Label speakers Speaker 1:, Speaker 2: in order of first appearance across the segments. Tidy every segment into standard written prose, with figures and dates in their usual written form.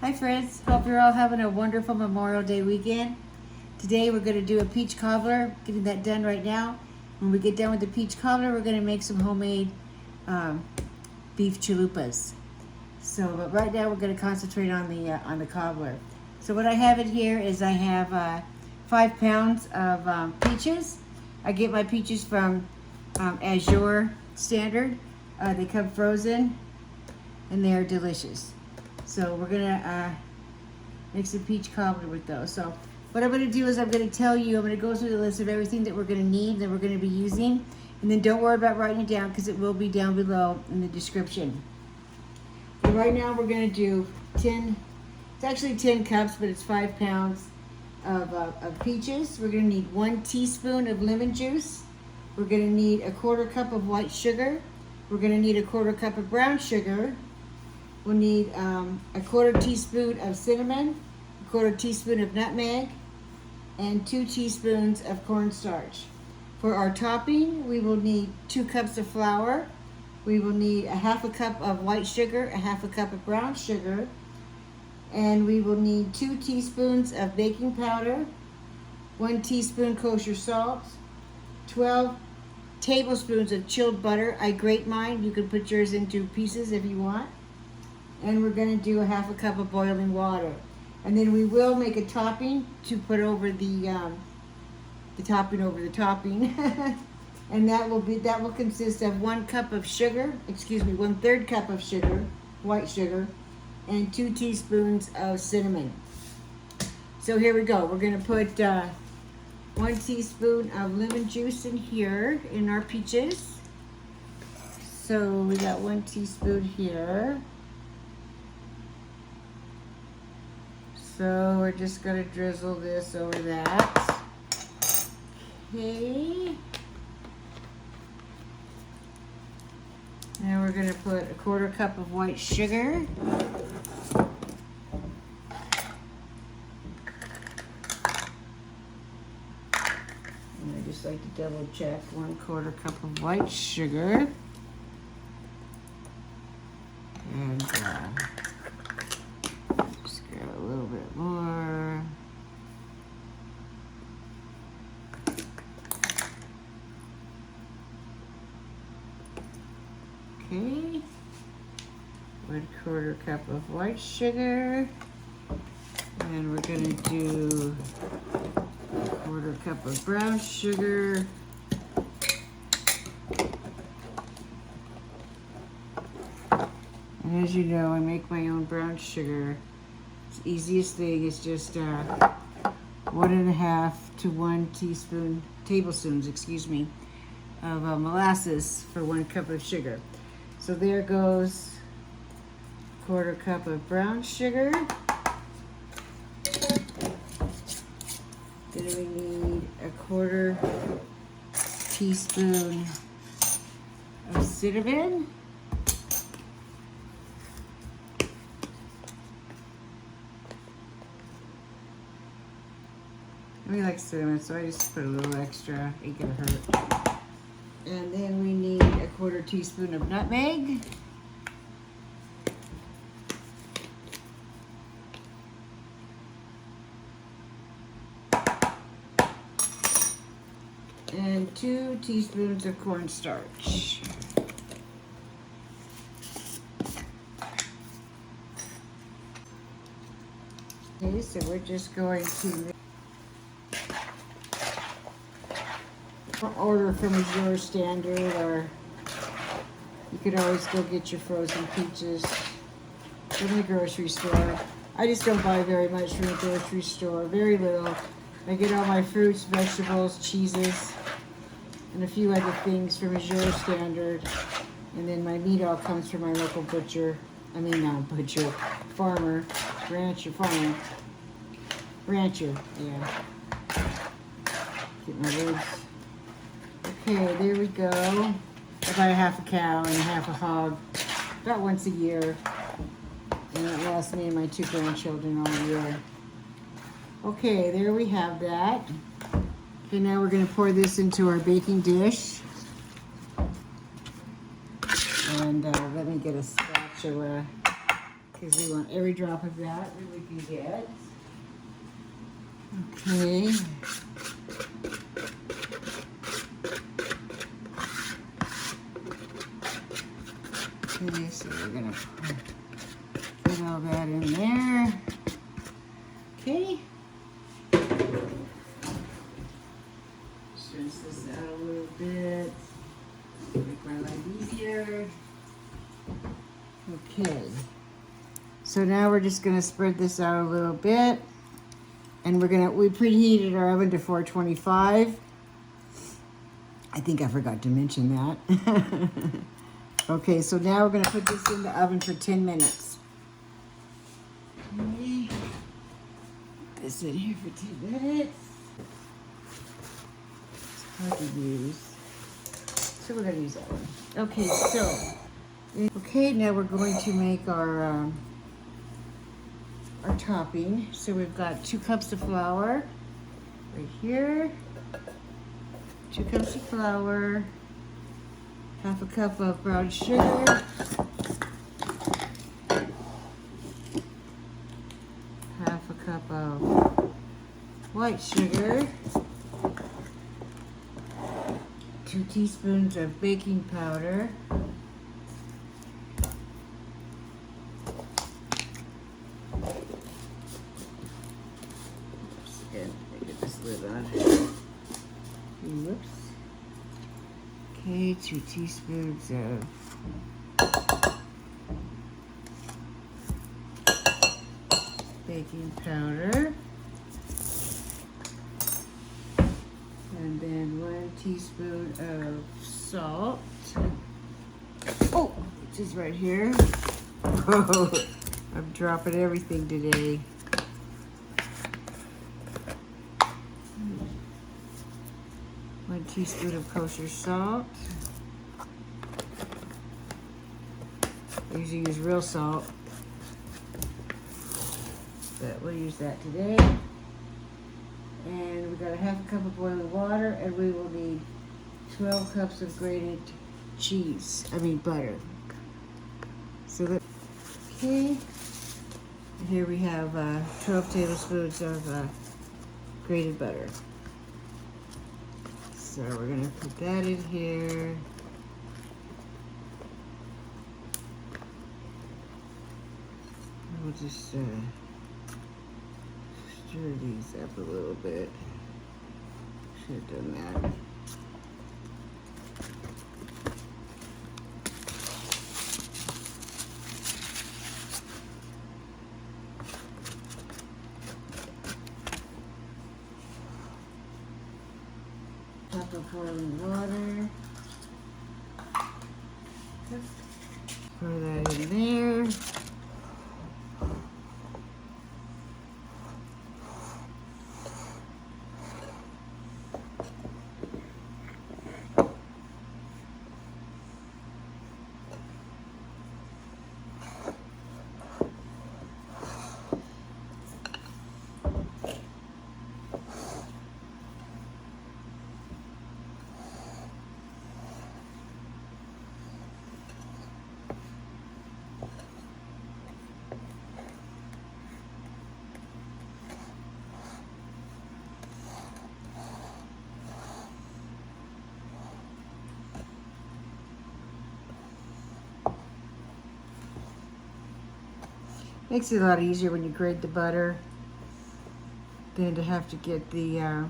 Speaker 1: Hi friends, hope you're all having a wonderful Memorial Day weekend. Today we're going to do a peach cobbler, getting that done right now. When we get done with the peach cobbler, we're going to make some homemade beef chalupas. But right now we're going to concentrate on the cobbler. So what I have in here is I have 5 pounds of peaches. I get my peaches from Azure Standard. They come frozen and they are delicious. So we're gonna make some peach cobbler with those. So what I'm gonna do is I'm gonna go through the list of everything that we're gonna need, that we're gonna be using, and then don't worry about writing it down because it will be down below in the description. And right now we're gonna do 10, it's actually 10 cups, but it's 5 pounds of peaches. We're gonna need 1 teaspoon of lemon juice. We're gonna need a 1/4 cup of white sugar. We're gonna need a 1/4 cup of brown sugar. We'll need a 1/4 teaspoon of cinnamon, a 1/4 teaspoon of nutmeg, and 2 teaspoons of cornstarch. For our topping, we will need 2 cups of flour. We will need a 1/2 cup of white sugar, a 1/2 cup of brown sugar, and we will need 2 teaspoons of baking powder, 1 teaspoon kosher salt, 12 tablespoons of chilled butter. I grate mine. You can put yours into pieces if you want. And we're going to do a 1/2 cup of boiling water. And then we will make a topping to put over the topping over the topping. And that will consist of 1 cup of sugar, 1/3 cup of sugar, white sugar, and 2 teaspoons of cinnamon. So here we go. We're going to put 1 teaspoon of lemon juice in here in our peaches. So we got 1 teaspoon here. So we're just going to drizzle this over that. Okay. Now we're going to put a 1/4 cup of white sugar. And I just like to double check. 1/4 cup of white sugar. And a little bit more. Okay. 1/4 cup of white sugar. And we're going to do a 1/4 cup of brown sugar. And as you know, I make my own brown sugar. The easiest thing is just 1.5 to 1 tablespoons, of molasses for 1 cup of sugar. So there goes 1/4 cup of brown sugar. Then we need a 1/4 teaspoon of cinnamon. We like cinnamon, so I just put a little extra. Ain't gonna hurt. And then we need a 1/4 teaspoon of nutmeg. And 2 teaspoons of cornstarch. Okay, so we're just going to order from Azure Standard, or you could always go get your frozen peaches from the grocery store. I just don't buy very much from the grocery store, very little. I get all my fruits, vegetables, cheeses, and a few other things from Azure Standard. And then my meat all comes from my local farmer, rancher, yeah. Get my words. Okay, there we go. I buy 1/2 cow and 1/2 hog about once a year. And it lasts me and my 2 grandchildren all year. Okay, there we have that. Okay, now we're going to pour this into our baking dish. And let me get a spatula. because we want every drop of that we can get. Okay. Okay, so we're gonna put all that in there. Okay. Stretch this out a little bit. Make my life easier. Okay. So now we're just gonna spread this out a little bit. And we preheated our oven to 425. I think I forgot to mention that. Okay, so now we're gonna put this in the oven for 10 minutes. Okay. Put this in here for 10 minutes. It's hard to use. So we're gonna use that one. Okay, now we're going to make our topping. So we've got 2 cups of flour right here. 2 cups of flour. Half a cup of brown sugar. Half a cup of white sugar. 2 teaspoons of baking powder. Oops, again, get this lid on. Whoops. Okay, 2 teaspoons of baking powder. And then 1 teaspoon of salt. Oh, which is right here. Oh, I'm dropping everything today. 1 teaspoon of kosher salt. I usually use real salt, but we'll use that today. And we got a half a cup of boiling water, and we will need 12 cups of grated butter. So okay, and here we have 12 tablespoons of grated butter. So we're gonna put that in here. We'll just stir these up a little bit. Should have done that. Cup of boiling water. Pour that in there. Makes it a lot easier when you grate the butter than to have to get the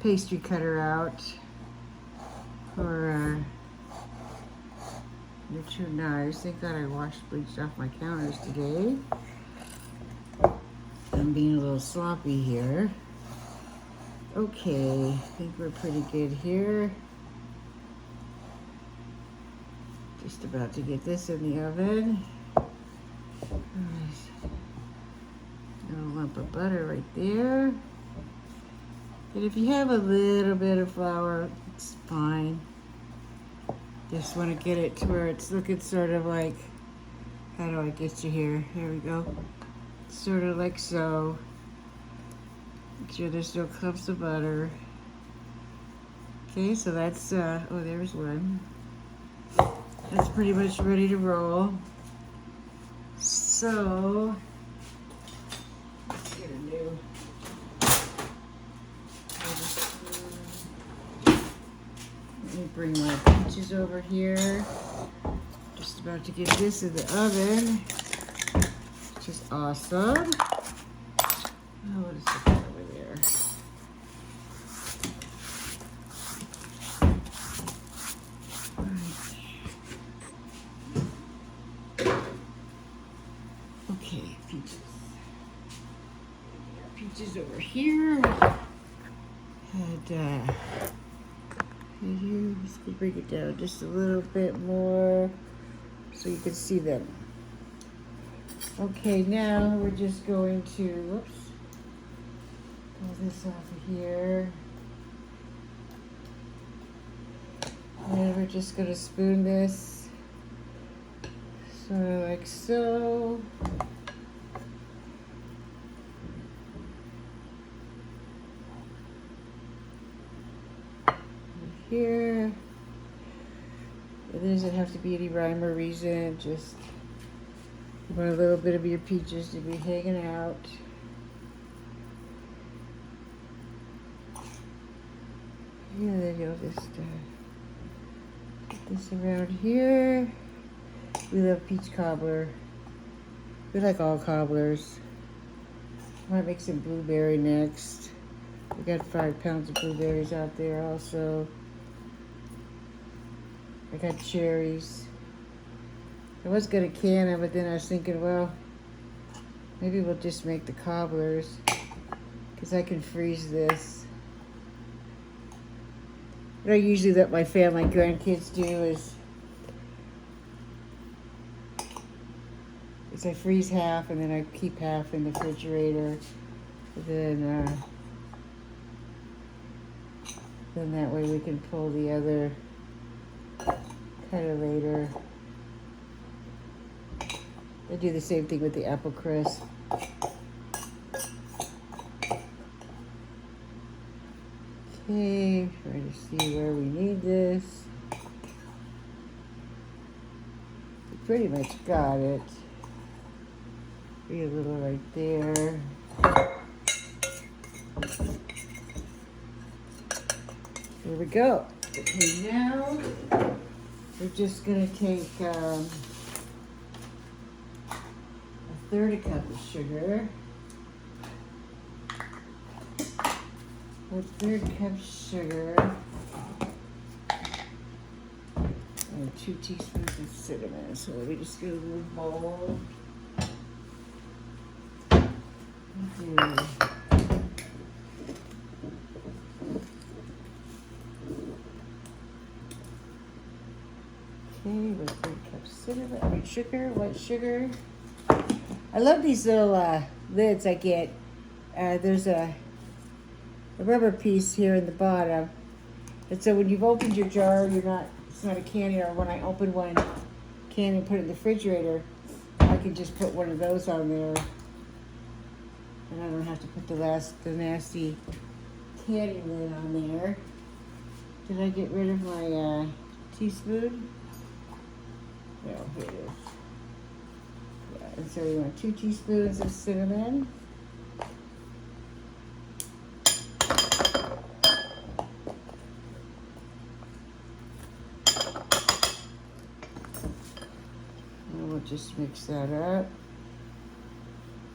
Speaker 1: pastry cutter out or your 2 knives. Thank God I bleached off my counters today. I'm being a little sloppy here. Okay, I think we're pretty good here. Just about to get this in the oven. A lump of butter right there. And if you have a little bit of flour, it's fine. Just want to get it to where it's looking sort of like, how do I get you here? Here we go. Sort of like so. Make sure there's no clumps of butter. Okay, so that's, oh, there's one. That's pretty much ready to roll. So, let's get a new tablespoon. Let me bring my peaches over here. Just about to get this in the oven, which is awesome. Oh, what is it over there? Okay, peaches. Peaches over here. And here, let's bring it down just a little bit more so you can see them. Okay, now we're just going to, whoops, pull this off of here. And we're just going to spoon this sort of like so. Here. It doesn't have to be any rhyme or reason, just you want a little bit of your peaches to be hanging out. And then you'll just get this around here. We love peach cobbler. We like all cobblers. I might make some blueberry next. We got 5 pounds of blueberries out there also. I got cherries. I was gonna can them, but then I was thinking, well, maybe we'll just make the cobblers, because I can freeze this. What I usually let my family and grandkids do is I freeze half and then I keep half in the refrigerator. Then that way we can pull the other kind of later. I do the same thing with the apple crisp. Okay, trying to see where we need this. We pretty much got it. Be a little right there. There we go. Okay, now we're just gonna take a 1/3 cup of sugar. A 1/3 cup of sugar. And 2 teaspoons of cinnamon. So let me just get a little bowl. Okay, with 3 cups cinnamon, sugar, white sugar. I love these little lids I get. There's a rubber piece here in the bottom. And so when you've opened your jar, it's not a candy, or when I open one can and put it in the refrigerator, I can just put one of those on there. And I don't have to put the nasty candy lid on there. Did I get rid of my teaspoon? No, here it is. Yeah, and so you want 2 teaspoons of cinnamon. And we'll just mix that up.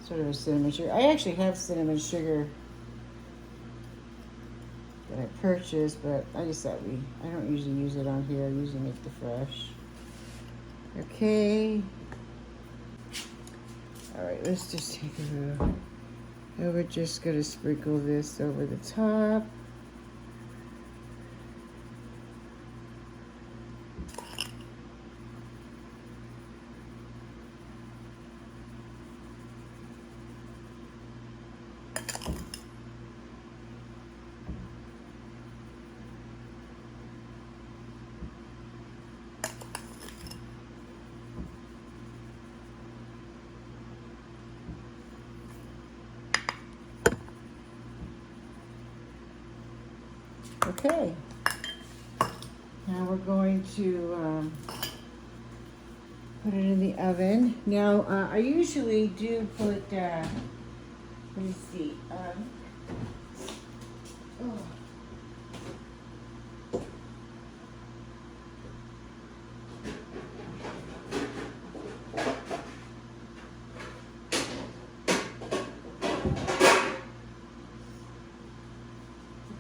Speaker 1: Sort of a cinnamon sugar. I actually have cinnamon sugar that I purchased, but I just thought I don't usually use it on here. I usually make the fresh. Okay. All right, let's just take a little. And we're just gonna sprinkle this over the top. Okay, now we're going to Put it in the oven. Now, I usually do put, let me see. Oh.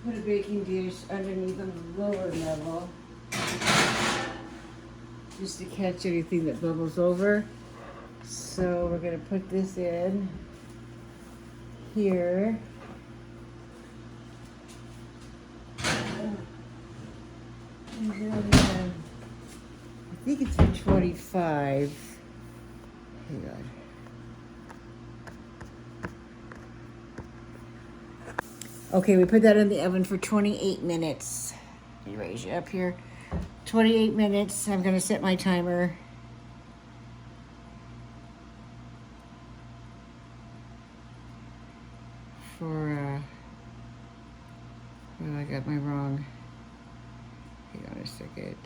Speaker 1: Put a baking dish underneath on the lower level just to catch anything that bubbles over. So we're going to put this in here. And then, I think it's 125. Hang on. Okay, we put that in the oven for 28 minutes. Let me raise you up here. 28 minutes. I'm going to set my timer. For, oh, I got my wrong. Hang on a second.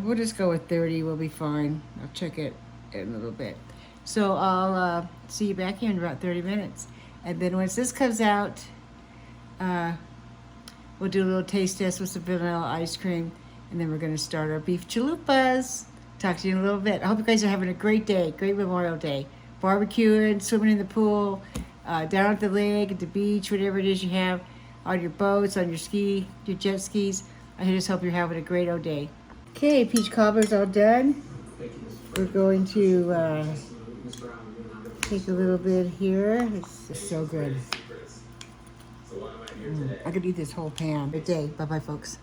Speaker 1: We'll just go with 30. We'll be fine. I'll check it in a little bit. So I'll see you back here in about 30 minutes. And then once this comes out, we'll do a little taste test with some vanilla ice cream. And then we're going to start our beef chalupas. Talk to you in a little bit. I hope you guys are having a great day, great Memorial Day. Barbecuing, swimming in the pool, down at the lake, at the beach, whatever it is you have, on your boats, on your jet skis. I just hope you're having a great old day. Okay, peach cobbler's all done. We're going to take a little bit here. It's just so good. I could eat this whole pan. Good day. Bye-bye, folks.